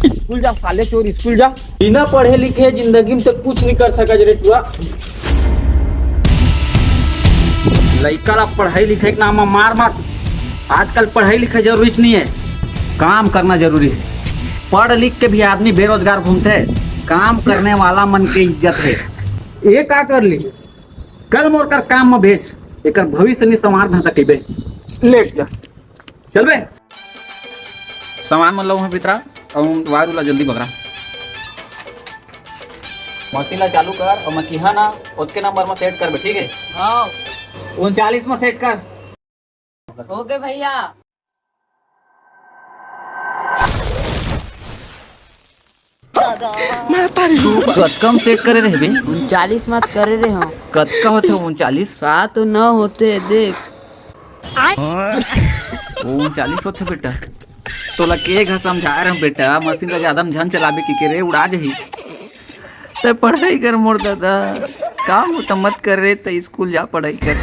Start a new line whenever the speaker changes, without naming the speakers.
School जा साले चोर, स्कूल जा। बिना पढ़े लिखे जिंदगी में तो कुछ नहीं कर सका रे टुआ। लड़का ला पढ़ाई लिखाई के नाम मार मत। आजकल पढ़ाई लिखाई जरूरी नहीं है, काम करना जरूरी है। पढ़ लिख के भी आदमी बेरोजगार घूमते है, काम करने वाला मन के इज्जत है। ये का कर ली, कल मोर कर काम में भेज, एक भविष्य नहीं संवार धता के बे। लेट जा चल बे। सामान मन लो पितरा और वायरु ला जल्दी पकड़ा। मशीन ला चालू कर और मकीहा ना उसके नंबर में सेट कर बे, ठीक है?
हाँ
39 में सेट कर।
हो गए भैया।
कम सेट करे रहे बे।
39 मत करे रहे हो।
कतका होते 39?
7 न होते देख।
39 होते बेटा। तोला के घ समझा रहा बेटा, मशीन ला ज्यादा झन चलाबे की रे उड़ा जही। ते पढ़ाई कर मोर दादा, काम तो मत कर रे, तो स्कूल जा पढ़ाई कर।